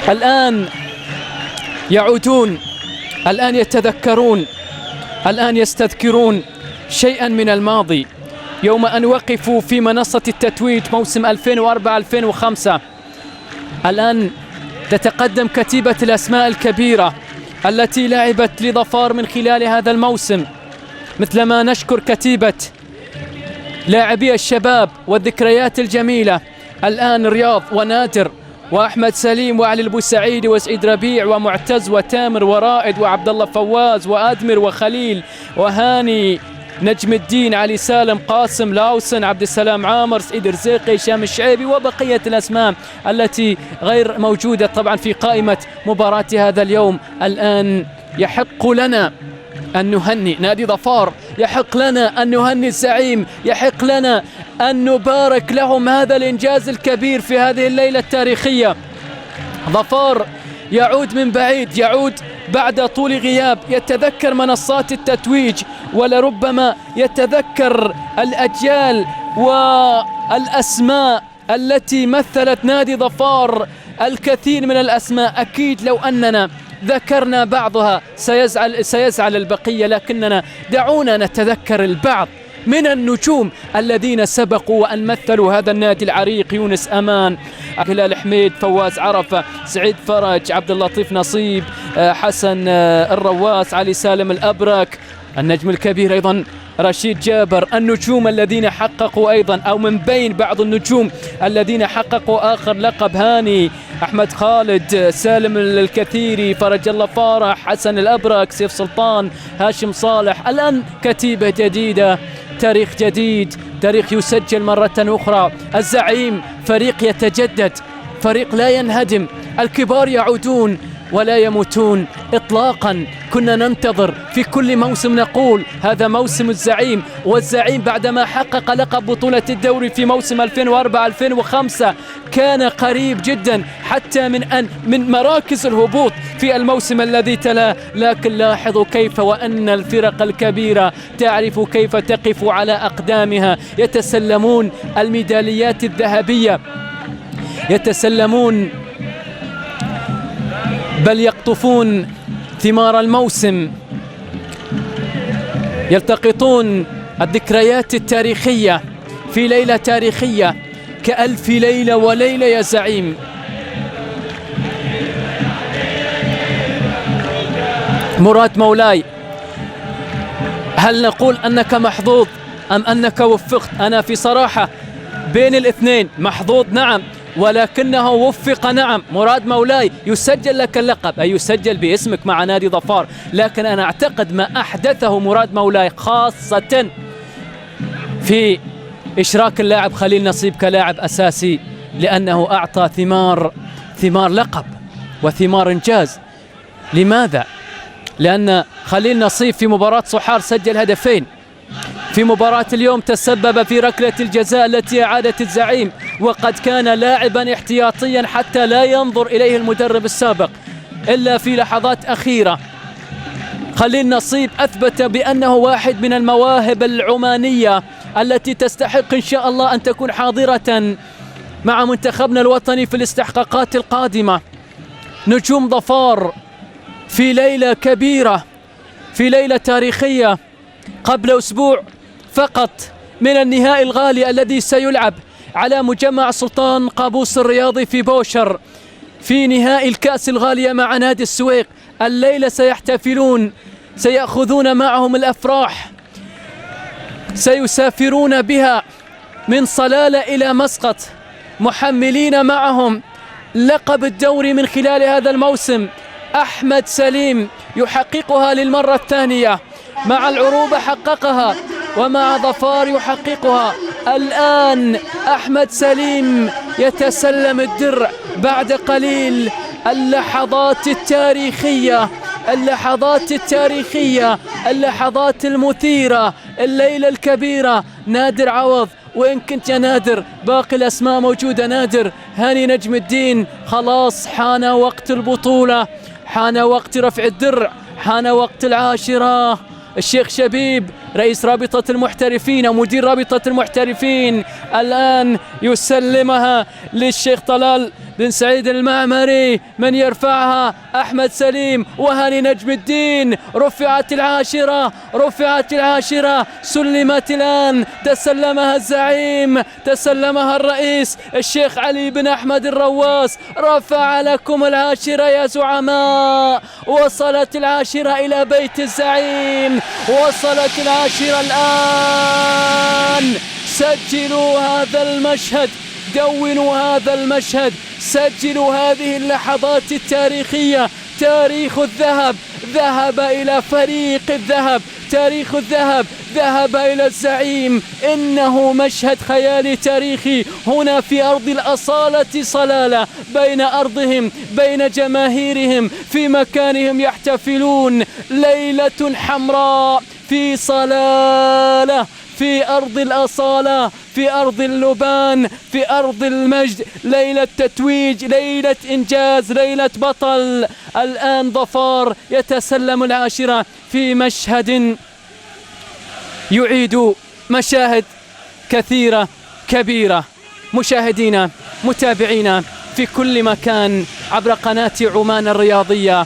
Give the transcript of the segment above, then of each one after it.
الآن يعودون، الآن يتذكرون، الآن يستذكرون شيئا من الماضي، يوم أن وقفوا في منصة التتويج موسم 2004-2005. الآن تتقدم كتيبة الأسماء الكبيرة التي لعبت لظفار من خلال هذا الموسم، مثلما نشكر كتيبة لاعبي الشباب والذكريات الجميلة. الآن رياض ونادر وأحمد سليم وعلي البوسعيدي وسعيد ربيع ومعتز وتامر ورائد وعبد الله فواز وأدمر وخليل وهاني، نجم الدين، علي سالم، قاسم، لاوسن، عبد السلام عامر، سعيد رزيقي، هشام الشعيبي، وبقية الأسماء التي غير موجودة طبعا في قائمة مباراة هذا اليوم. الآن يحق لنا أن نهني نادي ظفار، يحق لنا أن نهني الزعيم، يحق لنا أن نبارك لهم هذا الإنجاز الكبير في هذه الليلة التاريخية. ظفار يعود من بعيد، يعود بعد طول غياب، يتذكر منصات التتويج ولربما يتذكر الأجيال والأسماء التي مثلت نادي ظفار، الكثير من الأسماء. أكيد لو أننا ذكرنا بعضها سيزعل البقية، لكننا دعونا نتذكر البعض من النجوم الذين سبقوا وأن مثلوا هذا النادي العريق: يونس أمان، هلال حميد، فواز عرفة، سعيد فرج، عبد اللطيف نصيب، حسن الرواس، علي سالم الأبرك، النجم الكبير أيضا رشيد جابر. النجوم الذين حققوا أيضا، أو من بين بعض النجوم الذين حققوا آخر لقب: هاني، أحمد خالد، سالم الكثيري، فرج الله فارح، حسن الأبرك، سيف سلطان، هاشم صالح. الآن كتيبة جديدة، تاريخ جديد، تاريخ يسجل مرة أخرى. الزعيم فريق يتجدد، فريق لا ينهدم، الكبار يعودون ولا يموتون إطلاقا. كنا ننتظر في كل موسم نقول هذا موسم الزعيم، والزعيم بعدما حقق لقب بطولة الدوري في موسم 2004-2005 كان قريب جدا حتى من مراكز الهبوط في الموسم الذي تلاه. لكن لاحظوا كيف وأن الفرق الكبيرة تعرف كيف تقف على أقدامها، يتسلمون الميداليات الذهبية، يتسلمون بل يقطفون ثمار الموسم، يلتقطون الذكريات التاريخية في ليلة تاريخية كألف ليلة وليلة يا زعيم. مراد مولاي، هل نقول أنك محظوظ أم أنك وفقت؟ أنا في صراحة بين الاثنين، محظوظ نعم، ولكنه وفق نعم. مراد مولاي يسجل لك اللقب، أي يسجل باسمك مع نادي ظفار، لكن أنا أعتقد ما أحدثه مراد مولاي خاصة في إشراك اللاعب خليل نصيب كلاعب أساسي، لأنه أعطى ثمار لقب وثمار إنجاز. لماذا؟ لأن خليل نصيب في مباراة صحار سجل هدفين، في مباراة اليوم تسبب في ركلة الجزاء التي أعادت الزعيم، وقد كان لاعبا احتياطيا حتى لا ينظر إليه المدرب السابق إلا في لحظات أخيرة. خليل نصيب أثبت بأنه واحد من المواهب العمانية التي تستحق إن شاء الله أن تكون حاضرة مع منتخبنا الوطني في الاستحقاقات القادمة. نجوم ظفار في ليلة كبيرة، في ليلة تاريخية، قبل أسبوع فقط من النهائي الغالي الذي سيلعب على مجمع سلطان قابوس الرياضي في بوشر، في نهائي الكأس الغالية مع نادي السويق. الليلة سيحتفلون، سيأخذون معهم الأفراح، سيسافرون بها من صلالة إلى مسقط، محملين معهم لقب الدوري من خلال هذا الموسم. أحمد سليم يحققها للمرة الثانية، مع العروبة حققها ومع ظفار يحققها. الآن أحمد سليم يتسلم الدرع بعد قليل. اللحظات التاريخية، اللحظات التاريخية، اللحظات المثيرة، الليلة الكبيرة. نادر عوض، وإن كنت يا نادر باقي الأسماء موجودة. نادر، هاني نجم الدين، خلاص حان وقت البطولة، حان وقت رفع الدرع، حان وقت العاشرة. الشيخ شبيب، رئيس رابطة المحترفين ومدير رابطة المحترفين الآن يسلمها للشيخ طلال بن سعيد المعمري. من يرفعها؟ أحمد سليم وهاني نجم الدين. رفعت العاشرة، رفعت العاشرة، سلمت الآن، تسلمها الزعيم، تسلمها الرئيس الشيخ علي بن أحمد الرواس. رفع لكم العاشرة يا زعماء، وصلت العاشرة إلى بيت الزعيم، وصلت العاشرة الآن. سجلوا هذا المشهد، دونوا هذا المشهد، سجلوا هذه اللحظات التاريخية. تاريخ الذهب ذهب إلى فريق الذهب، تاريخ الذهب ذهب إلى الزعيم. إنه مشهد خيالي تاريخي هنا في أرض الأصالة صلالة، بين أرضهم، بين جماهيرهم، في مكانهم يحتفلون. ليلة حمراء في صلالة، في أرض الأصالة، في أرض اللبان، في أرض المجد. ليلة تتويج، ليلة إنجاز، ليلة بطل. الآن ظفار يتسلم العاشرة في مشهد يعيد مشاهد كثيرة كبيرة. مشاهدينا، متابعينا في كل مكان عبر قناة عمان الرياضية،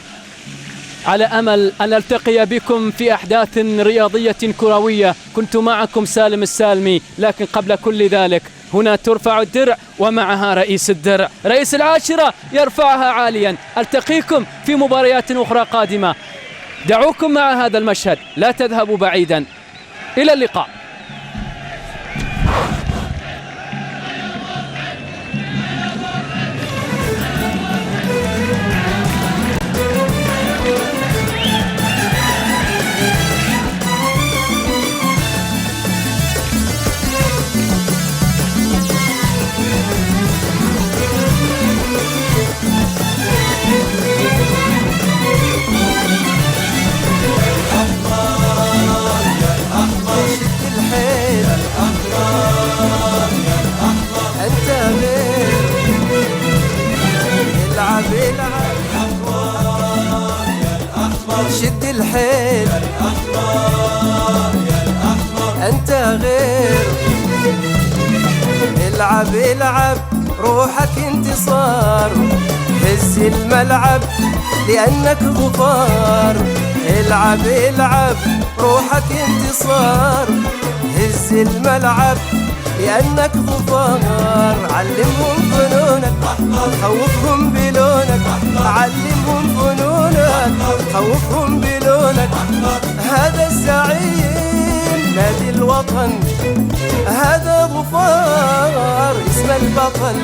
على أمل أن ألتقي بكم في أحداث رياضية كروية. كنت معكم سالم السالمي، لكن قبل كل ذلك هنا ترفع الدرع ومعها رئيس الدرع، رئيس العاشرة يرفعها عاليا. ألتقيكم في مباريات أخرى قادمة. دعوكم مع هذا المشهد، لا تذهبوا بعيدا. إلى اللقاء. شد الحيل الأحمر يا الأحمر، أنت غير. العب العب روحك انتصار، هز الملعب لأنك ظفار. العب العب روحك انتصار، هز الملعب لأنك ظفار. علمهم فنونك، خوفهم بلونك، علمهم فنونك، خوفهم بلونك. هذا الزعيم نادي الوطن، هذا ظفار اسم البطل.